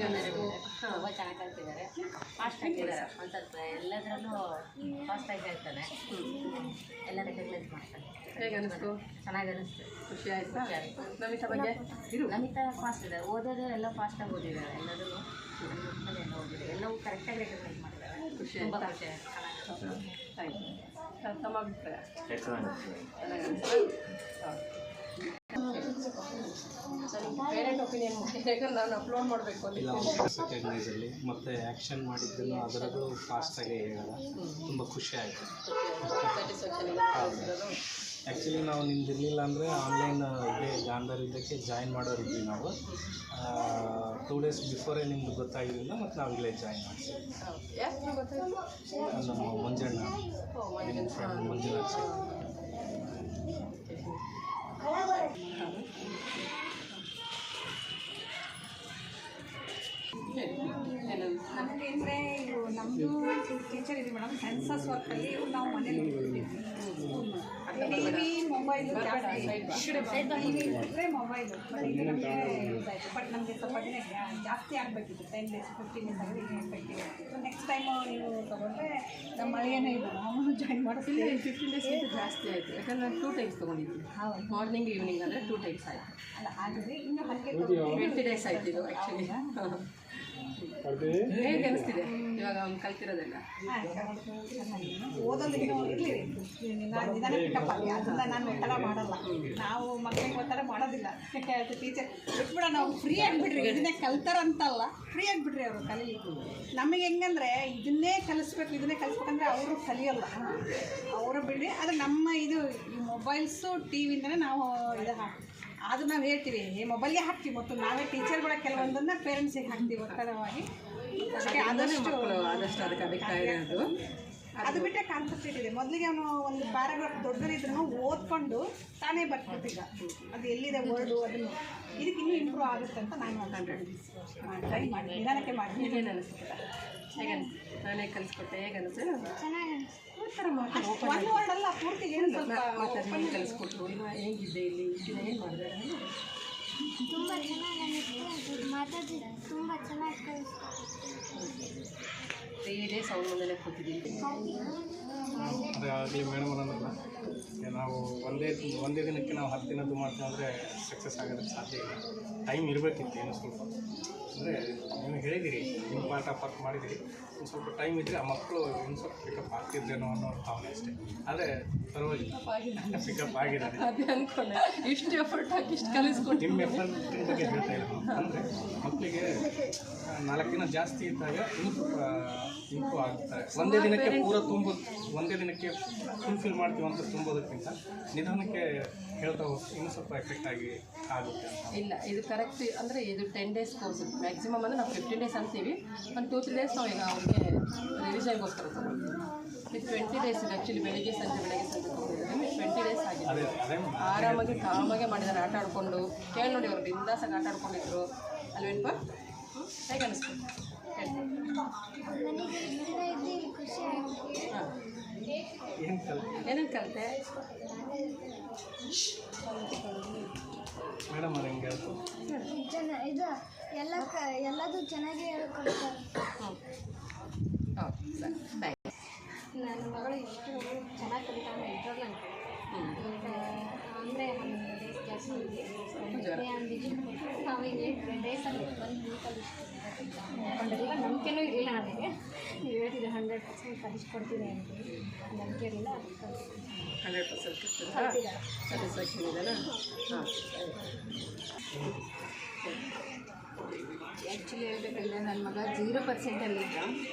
ತುಂಬ ಚೆನ್ನಾಗಿ ಕಲ್ತಿದ್ದಾರೆ, ಫಾಸ್ಟ್ ಆಗಿದ್ದಾರೆ. ಒಂದು ಸ್ವಲ್ಪ ಎಲ್ಲದರಲ್ಲೂ ಫಾಸ್ಟಾಗಿ ಹೇಳ್ತಾನೆ, ಎಲ್ಲ ರೆಕಗ್ನೈಸ್ ಮಾಡ್ತಾನೆ. ಹೇಗೆ ಅನಿಸ್ತು? ಚೆನ್ನಾಗಿ ಅನಿಸ್ತು, ಖುಷಿ ಆಯಿತು. ನಮಿತಾ ಬಗ್ಗೆ ನಮಿತಾ ಫಾಸ್ಟ್ ಇದೆ, ಓದೋದು ಎಲ್ಲ ಫಾಸ್ಟಾಗಿ ಓದಿದ್ದಾರೆ, ಎಲ್ಲದೂ ಎಲ್ಲ ಓದಿದ್ದಾರೆ, ಎಲ್ಲವೂ ಕರೆಕ್ಟಾಗಿ ರೆಕಗ್ನೈಸ್ ಮಾಡಿದ್ದಾರೆ. ಖುಷಿ ತುಂಬ ಆಯಿತು. ಖುಷಿ ಆಯಿತು, ಚೆನ್ನಾಗಿ. Thank you. ತಮ್ಮ ಅಭಿಪ್ರಾಯ? ಪೇರೆಂಟ್ ಒಪಿನಿಯನ್ ಯಾಕಂದ್ರೆ ನಾನು ಅಪ್ಲೋಡ್ ಮಾಡಬೇಕು ಇಲ್ಲ ರೆಕಗ್ನೈಸಲ್ಲಿ ಮತ್ತು ಆ್ಯಕ್ಷನ್ ಮಾಡಿದ್ದನ್ನು ಅದರದ್ದು ಫಾಸ್ಟಾಗಿ ಹೇಳೋಲ್ಲ, ತುಂಬ ಖುಷಿ ಆಯಿತು. ಆ್ಯಕ್ಚುಲಿ ನಾವು ನಿಮ್ದಿರಲಿಲ್ಲ ಅಂದರೆ ಆನ್ಲೈನ್ ಇದೇ ಗಾಂಧಾರಕ್ಕೆ ಜಾಯಿನ್ ಮಾಡೋರಿದ್ವಿ ನಾವು. 2 days ಬಿಫೋರೇ ನಿಮ್ಗೆ ಗೊತ್ತಾಗಿದ್ದರಿಂದ ಮತ್ತು ನಾವು ಇಲ್ಲೇ ಜಾಯಿನ್ ಮಾಡ್ತೀವಿ. ಯಾಕೆ ಗೊತ್ತಾಯ್ತು? ನಮ್ಮ ಮಂಜಣ್ಣ, ನಿಮ್ಮ ಫ್ರೆಂಡ್ ಮಂಜುನಾಥ್. ನಮಗೆ ಅಂದರೆ ಇದು ನಮ್ಮದು ಟೀಚರ್ ಇದೆ ಮೇಡಮ್, ಸೆನ್ಸಸ್ ವರ್ಕಲ್ಲಿ ನಾವು ಮನೇಲಿ ಟಿವಿ ಮೊಬೈಲು ಟಿವಿ ಬಿಟ್ಟರೆ ಮೊಬೈಲು ಇದು ನಮಗೆ ಯೂಸ್ ಆಯಿತು. ಬಟ್ ನಮಗೆ ಸ್ವಲ್ಪ ದಿನ ಜಾಸ್ತಿ ಆಗಬೇಕಿತ್ತು, 10 days 15 days ಆಗಿ ಎಫೆಕ್ಟಿವ್. ಸೊ ನೆಕ್ಸ್ಟ್ ಟೈಮು ನೀವು ತೊಗೊಂಡ್ರೆ ನಮ್ಮ ಮಳೆಯೇ ಇದೆ, ನಾವು ಜಾಯಿನ್ ಮಾಡಿಸ್ತೀವಿ. 15 days ಜಾಸ್ತಿ ಆಯಿತು, ಯಾಕಂದ್ರೆ ನಾನು 2 times ತೊಗೊಂಡಿದ್ದೀನಿ. ಹೌದು, ಮಾರ್ನಿಂಗ್ ಈವ್ನಿಂಗ್ ಅಂದರೆ 2 times ಆಯಿತು. ಅಲ್ಲ ಆಗಿದೆ, ಇನ್ನು ಹಾಗೆ 20 days ಆಯ್ತು ಇದು ಆ್ಯಕ್ಚುಲಿ. ಹೇಗೆ ಅನಿಸ್ತಿದೆ ಇವಾಗ ಅವ್ನು ಕಲ್ತಿರೋದೆಲ್ಲ? ಓದೋದು ಇರಲಿ, ನಿಧಾನ ಪಿಕಪ್ ಆಗಿ, ಅದನ್ನ ನಾನು ಒತ್ತಡ ಮಾಡಲ್ಲ, ನಾವು ಮಕ್ಕಳಿಗೆ ಒತ್ತಡ ಮಾಡೋದಿಲ್ಲ. ಟೀಚರ್ ಬಿಟ್ಬಿಡ, ನಾವು ಫ್ರೀ ಆಗಿಬಿಡ್ರಿ, ಇದನ್ನೇ ಕಲ್ತಾರಂತಲ್ಲ, ಫ್ರೀ ಆಗಿಬಿಡ್ರಿ ಅವರು ಕಲೀಲಿಕ್ಕೆ. ನಮಗೆ ಹೆಂಗಂದ್ರೆ ಇದನ್ನೇ ಕಲಿಸ್ಬೇಕಂದ್ರೆ ಅವರು ಕಲಿಯೋಲ್ಲ, ಅವರು ಬಿಡಿ. ಆದರೆ ನಮ್ಮ ಇದು ಈ ಮೊಬೈಲ್ಸು ಟಿ ವಿಯಿಂದನೇ ನಾವು ಇದು ಅದು ನಾವು ಹೇಳ್ತೀವಿ, ಈ ಮೊಬೈಲ್ಗೆ ಹಾಕ್ತೀವಿ, ಮತ್ತು ನಾವೇ ಟೀಚರ್ಗಳ ಕೆಲವೊಂದನ್ನು ಪೇರೆಂಟ್ಸಿಗೆ ಹಾಕ್ತೀವಿ ಒತ್ತಡವಾಗಿ. ಅದಕ್ಕೆ ಆದಷ್ಟು ಅದಕ್ಕೆ ಅಡಿಕ್ಟ್ ಆಗಿರೋದು. ಅದು ಬಿಟ್ಟರೆ ಕಾನ್ಸಂಟ್ರೇಟ್ ಇದೆ. ಮೊದಲಿಗೆ ಅವನು ಒಂದು ಪ್ಯಾರಾಗ್ರಾಫ್ ದೊಡ್ಡದಿದ್ರೂ ಓದ್ಕೊಂಡು ತಾನೇ ಬರ್ತಿದ್ದ, ಅದು ಎಲ್ಲಿದೆ ವರ್ಡು, ಅದನ್ನು ಇದಕ್ಕೆ ಇನ್ನೂ ಇಂಪ್ರೂವ್ ಆಗುತ್ತೆ ಅಂತ ನಾನು ಟ್ರೈ ಮಾಡಿ ನಿಧಾನಕ್ಕೆ ಮಾಡಿ. ಏನು ಅನಿಸ್ತಿಲ್ಲ? ಹೇಗೆ ನಾನೇ ಕಲಿಸ್ಕೊಟ್ಟೆ, ಹೇಗೆ ಅನಿಸ್ತು? ಚೆನ್ನಾಗಿ ಥರ ಮಾತಾಡಿ ಒಂದು ವರ್ಡಲ್ಲ, ಪೂರ್ತಿ ಏನು ಸ್ವಲ್ಪ ಮಾತಾಡಿ ಕಲಿಸ್ಕೊಟ್ರು. ಇನ್ನು ಹೇಗಿದ್ದೆ ಇಲ್ಲಿ ಏನು ಮಾಡಿದೆ? ತುಂಬ ಚೆನ್ನಾಗಿ ಅನಿಸ್ತು, ಮಾತಾಡಿದ್ರೆ ತುಂಬ ಚೆನ್ನಾಗಿ ಕಲಿಸ್ತಾರೆ. 3 days ಅವ್ರ ಮುಂದೆ ಕೂತಿದ್ದೀನಿ. ಅದೇ ಆಗಲಿ ಮೇಡಮ್ ಅನ್ನೋದಲ್ಲ, ನಾವು ಒಂದೇ ದಿನಕ್ಕೆ ನಾವು 10 ದಿನದ್ದು ಮಾಡ್ತೀವಿ ಅಂದರೆ ಸಕ್ಸಸ್ ಆಗೋದಕ್ಕೆ ಸಾಧ್ಯ ಇಲ್ಲ. ಟೈಮ್ ಇರಬೇಕಿತ್ತು ಏನು ಸ್ವಲ್ಪ. ಅಂದರೆ ನೀವು ಹೇಳಿದಿರಿ, ನಿಮ್ಮ ಪಾಠ ವರ್ಕ್ ಮಾಡಿದಿರಿ, ಒಂದು ಸ್ವಲ್ಪ ಟೈಮ್ ಇದ್ದರೆ ಆ ಮಕ್ಕಳು ಇನ್ನು ಸ್ವಲ್ಪ ಪಿಕಪ್ ಆಗ್ತಿದ್ದೇನೋ ಅನ್ನೋ ಭಾವನೆ ಅಷ್ಟೇ. ಆದರೆ ಪರವಾಗಿಲ್ಲ, ಪಿಕಪ್ ಆಗಿದ್ದಾರೆ. ಅದೇ ಅಂದ್ಕೊಂಡೆ, ಇಷ್ಟು ಎಫರ್ಟ್ ಹಾಕಿ ಇಷ್ಟು ಕಲಿಸ್ಕೊಟ್ಟು. ನಿಮ್ಮ ಎಫರ್ಟಿನ ಬಗ್ಗೆ ಹೇಳ್ತಾ ಇಲ್ಲ, ಅಂದರೆ ಮಕ್ಕಳಿಗೆ 4 ದಿನ ಜಾಸ್ತಿ ಇದ್ದಾಗ ಇನ್ನೂ ಸ್ವಲ್ಪ ಇಂಪ್ರೂವ್ ಆಗ್ತಾರೆ. ಒಂದೇ ದಿನಕ್ಕೆ ಫುಲ್ಫಿಲ್ ಮಾಡ್ತೀವಿ ಅಂತ ತುಂಬೋದಕ್ಕಿಂತ ನಿಧಾನಕ್ಕೆ ಹೇಳ್ತಾ ಹೋಗ್ತೀವಿ, ಇನ್ನೂ ಸ್ವಲ್ಪ ಎಫೆಕ್ಟ್ ಆಗುತ್ತೆ ಅಂತ. ಇಲ್ಲ, ಇದು ಕರೆಕ್ಟ್. ಅಂದರೆ ಇದು 10 days ಕೋರ್ಸ್ ಮ್ಯಾಕ್ಸಿಮಮ್. ಅಂದರೆ ನಾವು 15 days ಅಂತೀವಿ, ಒಂದು 2-3 days ನಾವು ಈಗ ಅವ್ರಿಗೆ ರಿವಿಷನ್ಗೋಸ್ಕರ ತಗೊಳ್ತೀವಿ. ಇದು 20 days ಇದೆ ಆ್ಯಕ್ಚುಲಿ. ಬೆಳಿಗ್ಗೆ ಸಂಜೆ ತೊಗೊಂಡಿದ್ದಾರೆ. 20 days ಆಗಿದೆ. ಆರಾಮಾಗಿ ಕಾಮಾಗೆ ಮಾಡಿದ್ದಾರೆ, ಆಟ ಆಡಿಕೊಂಡು. ಕೇಳಿ ನೋಡಿ, ಅವ್ರು ಬಿಂದಾಸಾಗಿ ಆಟ ಆಡ್ಕೊಂಡಿದ್ರು ಅಲ್ವೇನ್ಪ? ಹೇಗೆ ಅನಿಸ್ತು? ನನಗೆ ಇಲ್ಲಿಂದ ಇದ್ದು ಖುಷಿ ಆಯಿತು. ಹಾಂ, ಏನೇನು ಕಲಿತೆ ಮೇಡಮ್ ಅವ್ರು ಹೆಂಗೆ ಹೇಳ್ತು? ಇದು ಎಲ್ಲದು ಚೆನ್ನಾಗಿ ಹೇಳ್ಕೊಡ್ತಾರೆ. Okay sir, thanks. ನನ್ನ ಮಗಳು ಇಷ್ಟು ಚೆನ್ನಾಗಿ ಕಲಿತಾಳೆ ಇದ್ರಲ್ಲಿ ಅಂದರೆ ಒಂದು ಡೇಸ್ ಜಾಸ್ತಿ ಅಂದಿದ್ದು ನಾವೀಗ 8 ಡೇಸಲ್ಲಿ ಬಂದು ಕಲಿಸ್ತೀವಿ. ನಂಬಿಕೆನೂ ಇರಲಿಲ್ಲ ನನಗೆ, ನೀವು ಹೇಳ್ತಿದ್ದೆ 100% ಕಲಿಸ್ಕೊಡ್ತೀನಿ ಅಂತ, ನಂಬಿಕೆ ಇರಲಿಲ್ಲ. 100% ಸ್ಯಾಟಿಸ್ಫ್ಯಾಕ್ಷನ್ ಇದೆಯಲ್ಲ? ಹಾಂ, ಆ್ಯಕ್ಚುಲಿ ಹೇಳ್ಬೇಕಂದ್ರೆ ನನ್ನ ಮಗ 0%ಇದ್ದ.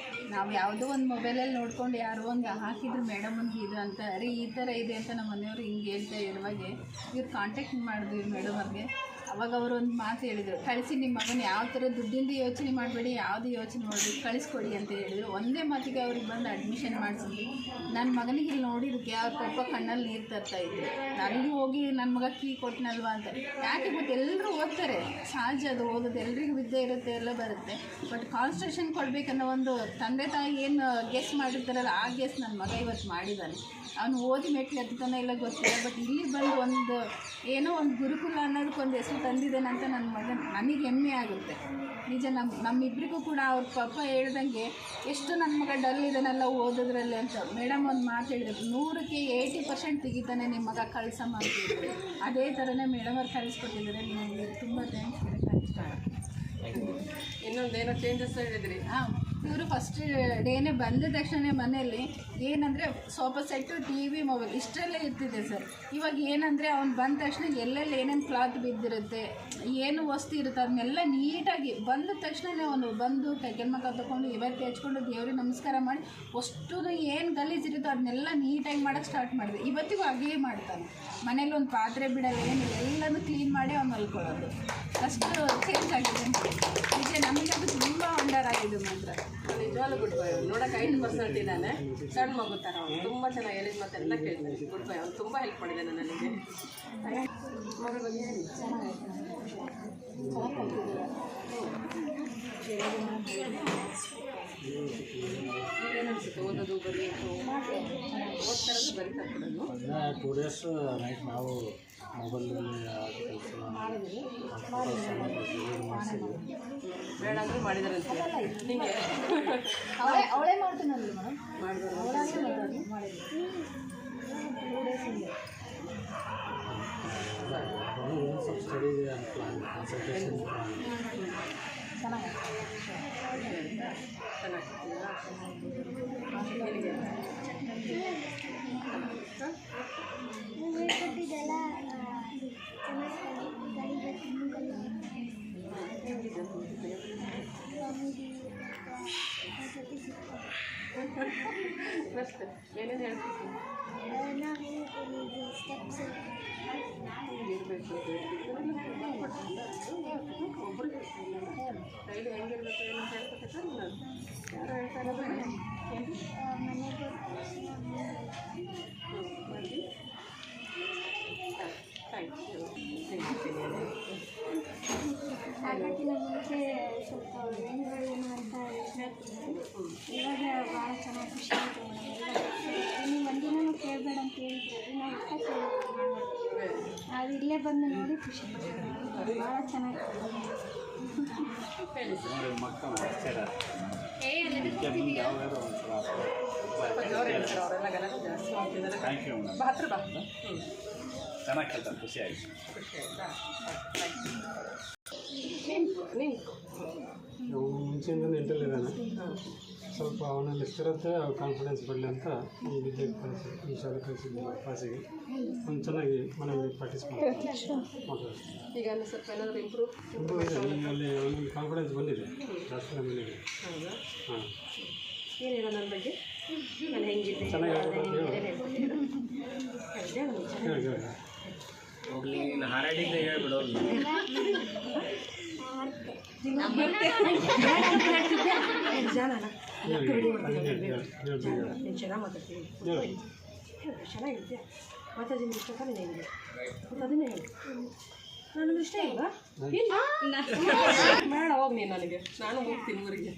ನಾವು ಯಾವುದೋ ಒಂದು ಮೊಬೈಲಲ್ಲಿ ನೋಡ್ಕೊಂಡು ಯಾರೋ ಒಂದು ಹಾಕಿದ್ರು ಮೇಡಮ್ ಒಂದು ಇದು ಅಂತ, ಅರೆ ಈ ಥರ ಇದೆ ಅಂತ ನಮ್ಮ ಮನೆಯವರು ಹಿಂಗೆ ಹೇಳ್ತಾ ಇರುವಾಗೆ ಇವ್ರು ಕಾಂಟ್ಯಾಕ್ಟ್ ಮಾಡಿದ್ವಿ ಮೇಡಮ್ ಅವ್ರಿಗೆ. ಅವಾಗ ಅವರು ಒಂದು ಮಾತು ಹೇಳಿದರು, ಕಳಿಸಿ ನಿಮ್ಮ ಮಗನ ಯಾವ ಥರ ದುಡ್ಡಿಂದ ಯೋಚನೆ ಮಾಡಬೇಡಿ, ಯಾವುದು ಯೋಚನೆ ಮಾಡಬೇಡಿ, ಕಳಿಸ್ಕೊಡಿ ಅಂತ ಹೇಳಿದರು. ಒಂದೇ ಮಾತಿಗೆ ಅವ್ರಿಗೆ ಬಂದು ಅಡ್ಮಿಷನ್ ಮಾಡಿಸಿದ್ವಿ. ನನ್ನ ಮಗನಿಗೆ ಇಲ್ಲಿ ನೋಡಿದ್ದಕ್ಕೆ ಅವ್ರ ಪಪ್ಪ ಕಣ್ಣಲ್ಲಿ ನೀರು ತರ್ತಾಯಿದ್ರು. ನನಗೂ ಹೋಗಿ ನನ್ನ ಮಗ ಕೀ ಕೊಟ್ಟನಲ್ವಾ ಅಂತ. ಯಾಕೆ ಗೊತ್ತು, ಎಲ್ಲರೂ ಓದ್ತಾರೆ, ಸಹಜ ಅದು ಓದೋದು, ಎಲ್ರಿಗೂ ವಿದ್ಯೆ ಇರುತ್ತೆ, ಎಲ್ಲ ಬರುತ್ತೆ. ಬಟ್ ಕಾನ್ಸಂಟ್ರೇಷನ್ ಕೊಡಬೇಕನ್ನೋ ಒಂದು ತಂದೆ ತಾಯಿ ಏನು ಗೆಸ್ ಮಾಡಿರ್ತಾರಲ್ಲ, ಆ ಗೆಸ್ ನನ್ನ ಮಗ ಇವತ್ತು ಮಾಡಿದ್ದಾನೆ. ಅವನು ಓದಿ ಮೆಟ್ಲು ಎತ್ತಾನೆ ಇಲ್ಲ ಗೊತ್ತಿಲ್ಲ, ಬಟ್ ಇಲ್ಲಿ ಬಂದು ಒಂದು ಏನೋ ಒಂದು ಗುರುಕುಲ ಅನ್ನೋದಕ್ಕೊಂದು ಹೆಸರು ತಂದಿದ್ದೇನೆ ಅಂತ ನನ್ನ ಮಗನ ನನಗೆ ಹೆಮ್ಮೆ ಆಗುತ್ತೆ. ನಿಜ ನಮ್ಮಿಬ್ಬರಿಗೂ ಕೂಡ ಅವ್ರ ಪಾಪ ಹೇಳ್ದಂಗೆ ಎಷ್ಟು ನನ್ನ ಮಗ ಡಲ್ ಇದನ್ನೆಲ್ಲ ಓದೋದ್ರಲ್ಲಿ ಅಂತ. ಮೇಡಮ್ ಒಂದು ಮಾತು ಹೇಳಿದ್ರು, 100ಕ್ಕೆ 80% ತೆಗಿತಾನೆ ನಿಮ್ಮ ಮಗ ಕಳ್ಸಮ್ಮ ಅಂತಿದ್ರು. ಅದೇ ಥರನೇ ಮೇಡಮ್ ಅವ್ರು ಕಳಿಸ್ಕೊಟ್ಟಿದ್ದಾರೆ. ನಿಮಗೆ ತುಂಬ ಥ್ಯಾಂಕ್ಸ್ ಹೇಳಕ್ಕೆ ಇಷ್ಟ. ಇನ್ನೊಂದೇನೋ ಚೇಂಜಸ್ ಹೇಳಿದ್ರಿ. ಹಾಂ, ಇವರು ಫಸ್ಟ್ ಡೇನೇ ಬಂದ ತಕ್ಷಣ ಮನೆಯಲ್ಲಿ ಏನಂದರೆ sofa set, TV, mobile ಇಷ್ಟರಲ್ಲೇ ಇರ್ತಿದೆ ಸರ್. ಇವಾಗ ಏನಂದರೆ ಅವ್ನು ಬಂದ ತಕ್ಷಣ ಎಲ್ಲೆಲ್ಲಿ ಏನೇನು ಕ್ಲಾತ್ ಬಿದ್ದಿರುತ್ತೆ, ಏನು ವಸ್ತು ಇರುತ್ತೆ ಅದನ್ನೆಲ್ಲ ನೀಟಾಗಿ ಬಂದ ತಕ್ಷಣವೇ ಅವನು ಬಂದು ಕೆಲ್ಮಕ್ಕ ತೊಗೊಂಡು ಇವತ್ತು ಹೆಚ್ಕೊಂಡು ದೇವ್ರಿಗೆ ನಮಸ್ಕಾರ ಮಾಡಿ ಅಷ್ಟು ಏನು ಗಲೀಜಿರುತ್ತೋ ಅದನ್ನೆಲ್ಲ ನೀಟಾಗಿ ಮಾಡೋಕ್ಕೆ ಸ್ಟಾರ್ಟ್ ಮಾಡಿದೆ. ಇವತ್ತಿಗೂ ಹಾಗೇ ಮಾಡ್ತಾನೆ. ಮನೇಲಿ ಒಂದು ಪಾತ್ರೆ ಬಿಡಲ್ಲ, ಏನು ಎಲ್ಲನೂ ಕ್ಲೀನ್ ಮಾಡಿ ಅವ್ನು ಮಲ್ಕೊಳ್ಳೋದು. ಅಷ್ಟು ಚೇಂಜ್ ಆಗಿದೆ. ನಿಜ ನಮಗೆ ಅದು ತುಂಬ ವಂಡರ್ ಆಗಿದೆ ಮಾತ್ರ. ನಿಜವಾಗ್ಲೂ ಗುಡ್ ಬಾಯ್. ನೋಡೋಕೆ 5% ಇದ್ದಾನೆ, ಸಣ್ಣ ಮಗು ಥರ. ಅವನು ತುಂಬ ಚೆನ್ನಾಗಿ ಹೇಳಿದ ಮಾತೆಲ್ಲ ಕೇಳ್ತಾನೆ. ಗುಡ್ ಬಾಯ್. ಅವ್ನು ತುಂಬ ಹೆಲ್ಪ್ ಮಾಡಿದ್ದಾನೆ ನನಗೆ. ಮಗಳ ಬಗ್ಗೆ ಹೇಳಿ. ಏನನ್ಸುತ್ತೆ ಓದೋದು ಬರೆಯೋದು? ಓದ್ತಾರದು ಬರೀತಾ ಕೊಡೋದು. 2 days ನೈಟ್ ನಾವು ಮೊಬೈಲಲ್ಲಿ ಆರ್ಟಿಕಲ್ಸ್ ಬೇಡ ಅಂದರೆ ಮಾಡಿದಾರೆ ಅಂತ ನಿಮಗೆ ಅವಳೇ ಮಾಡ್ತೀನಲ್ಲ ಮೇಡಮ್, ಸ್ವಲ್ಪ ಸ್ಟಡಿ ಪ್ಲಾನ್ ಕಾನ್ಸಂಟ್ರೇಷನ್ ಮತ್ತೆ ಏನೇನು ಹೇಳ್ತೀವಿ ಇರಬೇಕು ಒಬ್ಬರಿಗೆ ಡೈಲಿ ಹೆಂಗಿರ್ಬೇಕು ಏನೋ ಹೇಳ್ಕೊತಾರೆ. ಯಾರು ಹೇಳ್ತಾ ಇರೋದು ಹಾಗಾಗಿ ನಮಗೆ ಸ್ವಲ್ಪ ಏನು ಅಂತ ಹೇಳ್ತಿದ್ರು. ಇವಾಗ ಭಾಳ ಚೆನ್ನಾಗಿ ಖುಷಿ ಆಯಿತು ಮೇಡಮ್. ನೀವು ಒಂದಿನೂ ಕೇಳಬೇಡ ಅಂತ ಹೇಳಿದ್ರು, ನಾವು ಇಷ್ಟ ಕೇಳಿದ್ವಿ. ಅದು ಇಲ್ಲೇ ಬಂದು ನೋಡಿ ಖುಷಿ ಪಡ್ತೀವಿ. ಭಾಳ ಚೆನ್ನಾಗಿ ಮಕ್ಕಳು ಆಶ್ಚರ್ಯ ಜೋರು ಹೇಳ್ತಾರೆ ಅವರೆಲ್ಲ ಗಲಾಟೆ ಜಾಸ್ತಿ ಮಾಡ್ತಿದ್ದಾರೆ. Thank you madam. ಬಾ ಹತ್ರ ಬಾ. ಚೆನ್ನಾಗಿ ಕೇಳ್ತಾರೆ, ಖುಷಿ ಆಯಿತು. ನಾವು ಮುಂಚೆಯಿಂದ ನೆಂಟಲ್ಲಿದ್ದಾನೆ. ಸ್ವಲ್ಪ ಅವನಲ್ಲಿ ಎಷ್ಟಿರುತ್ತೆ ಅವ್ರು ಕಾನ್ಫಿಡೆನ್ಸ್ ಬರಲಿ ಅಂತ ಈ ವಿದ್ಯೆಗೆ ಕಳಿಸಿ ಈ ಶಾಲೆ ಕಳಿಸಿದ್ದೆ ಕ್ಲಾಸಿಗೆ. ಅವ್ನು ಚೆನ್ನಾಗಿ ಮನೆಯಲ್ಲಿ ಪ್ರಾಕ್ಟೀಸ್ ಮಾಡ್ತಾರೆ. ಈಗ ಸ್ವಲ್ಪ ಏನಾದರೂ ಇಂಪ್ರೂವ್ ಇದೆ. ಈಗ ಅಲ್ಲಿ ಅವನಿಗೆ ಕಾನ್ಫಿಡೆನ್ಸ್ ಬಂದಿದೆ, ಜಾಸ್ತಿ ಬಂದಿದೆ. ಹೌದಾ? ಹಾಂ, ಏನು ಹೇಳೋ ನನ್ನ ಬಗ್ಗೆ? ನಾನು ಹೆಂಗಿದ್ದೆ ಚೆನ್ನಾಗಿ ಹೇಳಿ ಹೇಳಿ ಹೋಗ್ಲಿ, ನೀನು ಹಾರಾಡಿದ್ದೆ ಹೇಳ್ಬಿಡು. ಚೆನ್ನಾಗಿ ಮಾತಾಡ್ತೀನಿ, ಚೆನ್ನಾಗಿರುತ್ತೆ. ಮಾತಾಡಿ ಇಷ್ಟ ತಾನೇ ಹೆಂಗಿದೆ ಮತ್ತು ಅದನ್ನೇ ಹೇಳಿ. ನನಗೆ ಇಷ್ಟ ಇಲ್ವಾ? ಇಲ್ಲ ಬೇಡ, ಹೋಗಿ ನೀನು. ನನಗೆ ನಾನು ಹೋಗ್ತೀನಿ ಊರಿಗೆ.